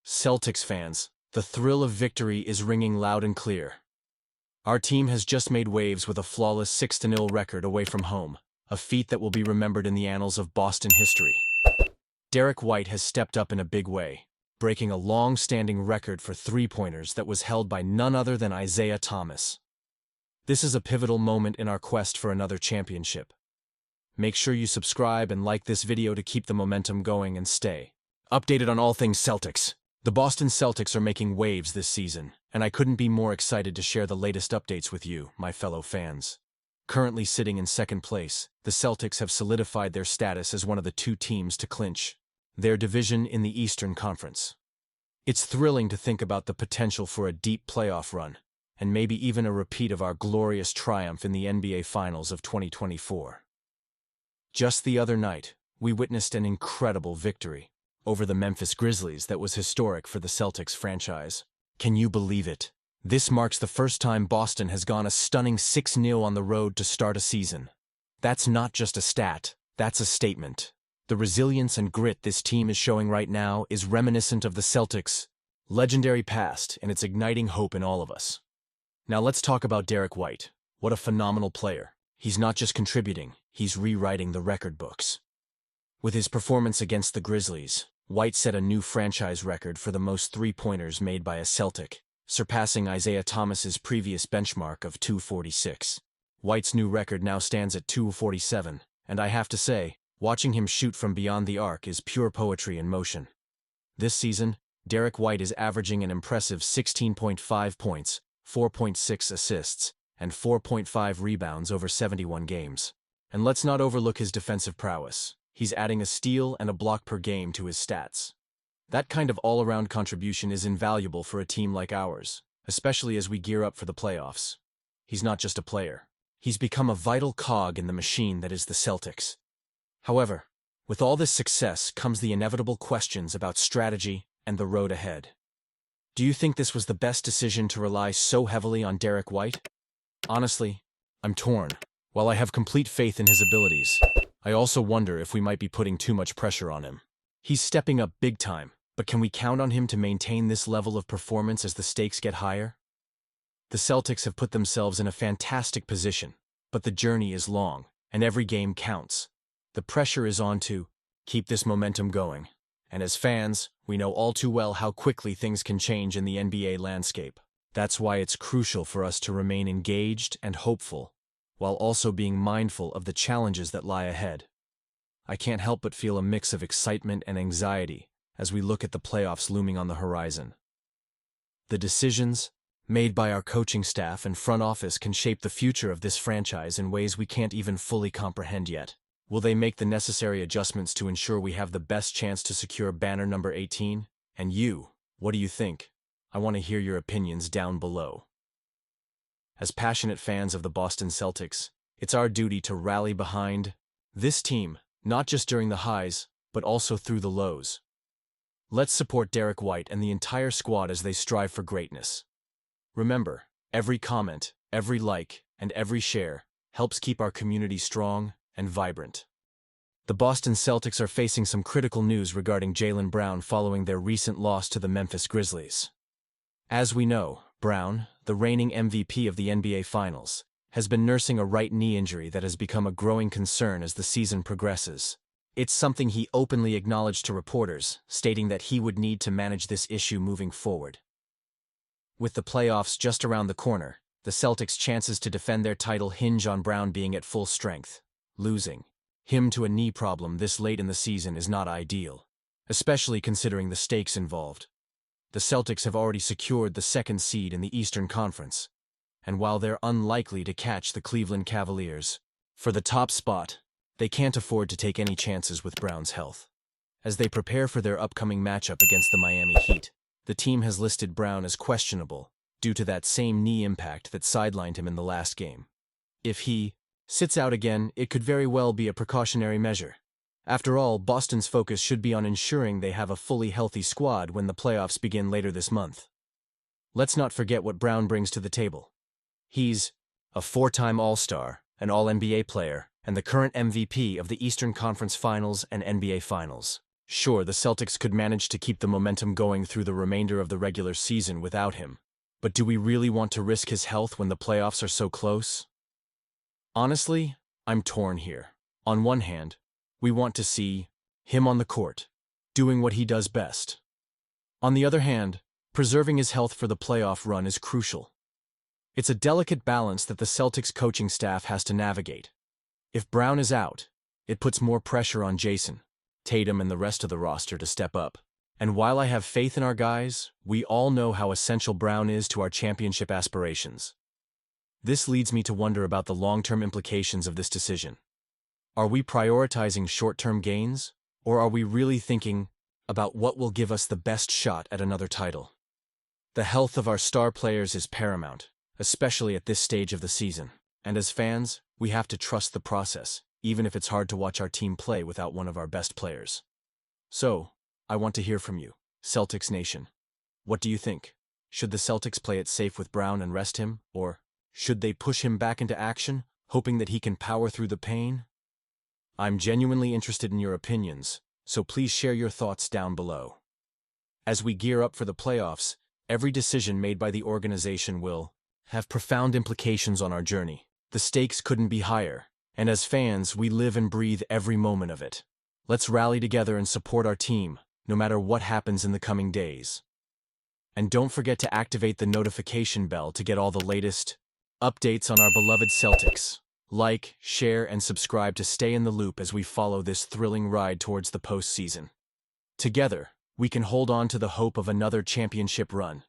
Celtics fans, the thrill of victory is ringing loud and clear. Our team has just made waves with a flawless 6-0 record away from home, a feat that will be remembered in the annals of Boston history. Derek White has stepped up in a big way, breaking a long-standing record for three-pointers that was held by none other than Isaiah Thomas. This is a pivotal moment in our quest for another championship. Make sure you subscribe and like this video to keep the momentum going and stay updated on all things Celtics. The Boston Celtics are making waves this season, and I couldn't be more excited to share the latest updates with you, my fellow fans. Currently sitting in second place, the Celtics have solidified their status as one of the two teams to clinch their division in the Eastern Conference. It's thrilling to think about the potential for a deep playoff run, and maybe even a repeat of our glorious triumph in the NBA Finals of 2024. Just the other night, we witnessed an incredible victory over the Memphis Grizzlies that was historic for the Celtics franchise. Can you believe it? This marks the first time Boston has gone a stunning 6-0 on the road to start a season. That's not just a stat, that's a statement. The resilience and grit this team is showing right now is reminiscent of the Celtics' legendary past, and it's igniting hope in all of us. Now let's talk about Derek White. What a phenomenal player. He's not just contributing, he's rewriting the record books. With his performance against the Grizzlies, White set a new franchise record for the most three-pointers made by a Celtic, surpassing Isaiah Thomas's previous benchmark of 246. White's new record now stands at 247, and I have to say, watching him shoot from beyond the arc is pure poetry in motion. This season, Derek White is averaging an impressive 16.5 points, 4.6 assists, and 4.5 rebounds over 71 games. And let's not overlook his defensive prowess. He's adding a steal and a block per game to his stats. That kind of all-around contribution is invaluable for a team like ours, especially as we gear up for the playoffs. He's not just a player. He's become a vital cog in the machine that is the Celtics. However, with all this success comes the inevitable questions about strategy and the road ahead. Do you think this was the best decision to rely so heavily on Derek White? Honestly, I'm torn. While I have complete faith in his abilities, I also wonder if we might be putting too much pressure on him. He's stepping up big time, but can we count on him to maintain this level of performance as the stakes get higher? The Celtics have put themselves in a fantastic position, but the journey is long, and every game counts. The pressure is on to keep this momentum going, and as fans, we know all too well how quickly things can change in the NBA landscape. That's why it's crucial for us to remain engaged and hopeful, while also being mindful of the challenges that lie ahead. I can't help but feel a mix of excitement and anxiety as we look at the playoffs looming on the horizon. The decisions made by our coaching staff and front office can shape the future of this franchise in ways we can't even fully comprehend yet. Will they make the necessary adjustments to ensure we have the best chance to secure banner number 18? And you, what do you think? I want to hear your opinions down below. As passionate fans of the Boston Celtics, it's our duty to rally behind this team, not just during the highs, but also through the lows. Let's support Derek White and the entire squad as they strive for greatness. Remember, every comment, every like, and every share helps keep our community strong and vibrant. The Boston Celtics are facing some critical news regarding Jaylen Brown following their recent loss to the Memphis Grizzlies. As we know, Brown, the reigning MVP of the NBA Finals, has been nursing a right knee injury that has become a growing concern as the season progresses. It's something he openly acknowledged to reporters, stating that he would need to manage this issue moving forward. With the playoffs just around the corner, the Celtics' chances to defend their title hinge on Brown being at full strength. Losing him to a knee problem this late in the season is not ideal, especially considering the stakes involved. The Celtics have already secured the second seed in the Eastern Conference, and while they're unlikely to catch the Cleveland Cavaliers for the top spot, they can't afford to take any chances with Brown's health. As they prepare for their upcoming matchup against the Miami Heat, the team has listed Brown as questionable due to that same knee impact that sidelined him in the last game. If he sits out again, it could very well be a precautionary measure. After all, Boston's focus should be on ensuring they have a fully healthy squad when the playoffs begin later this month. Let's not forget what Brown brings to the table. He's a four-time All-Star, an All-NBA player, and the current MVP of the Eastern Conference Finals and NBA Finals. Sure, the Celtics could manage to keep the momentum going through the remainder of the regular season without him, but do we really want to risk his health when the playoffs are so close? Honestly, I'm torn here. On one hand, we want to see him on the court, doing what he does best. On the other hand, preserving his health for the playoff run is crucial. It's a delicate balance that the Celtics coaching staff has to navigate. If Brown is out, it puts more pressure on Jason, Tatum, and the rest of the roster to step up. And while I have faith in our guys, we all know how essential Brown is to our championship aspirations. This leads me to wonder about the long-term implications of this decision. Are we prioritizing short-term gains, or are we really thinking about what will give us the best shot at another title? The health of our star players is paramount, especially at this stage of the season. And as fans, we have to trust the process, even if it's hard to watch our team play without one of our best players. So, I want to hear from you, Celtics Nation. What do you think? Should the Celtics play it safe with Brown and rest him, or should they push him back into action, hoping that he can power through the pain? I'm genuinely interested in your opinions, so please share your thoughts down below. As we gear up for the playoffs, every decision made by the organization will have profound implications on our journey. The stakes couldn't be higher, and as fans, we live and breathe every moment of it. Let's rally together and support our team, no matter what happens in the coming days. And don't forget to activate the notification bell to get all the latest updates on our beloved Celtics. Like, share, and subscribe to stay in the loop as we follow this thrilling ride towards the postseason. Together, we can hold on to the hope of another championship run.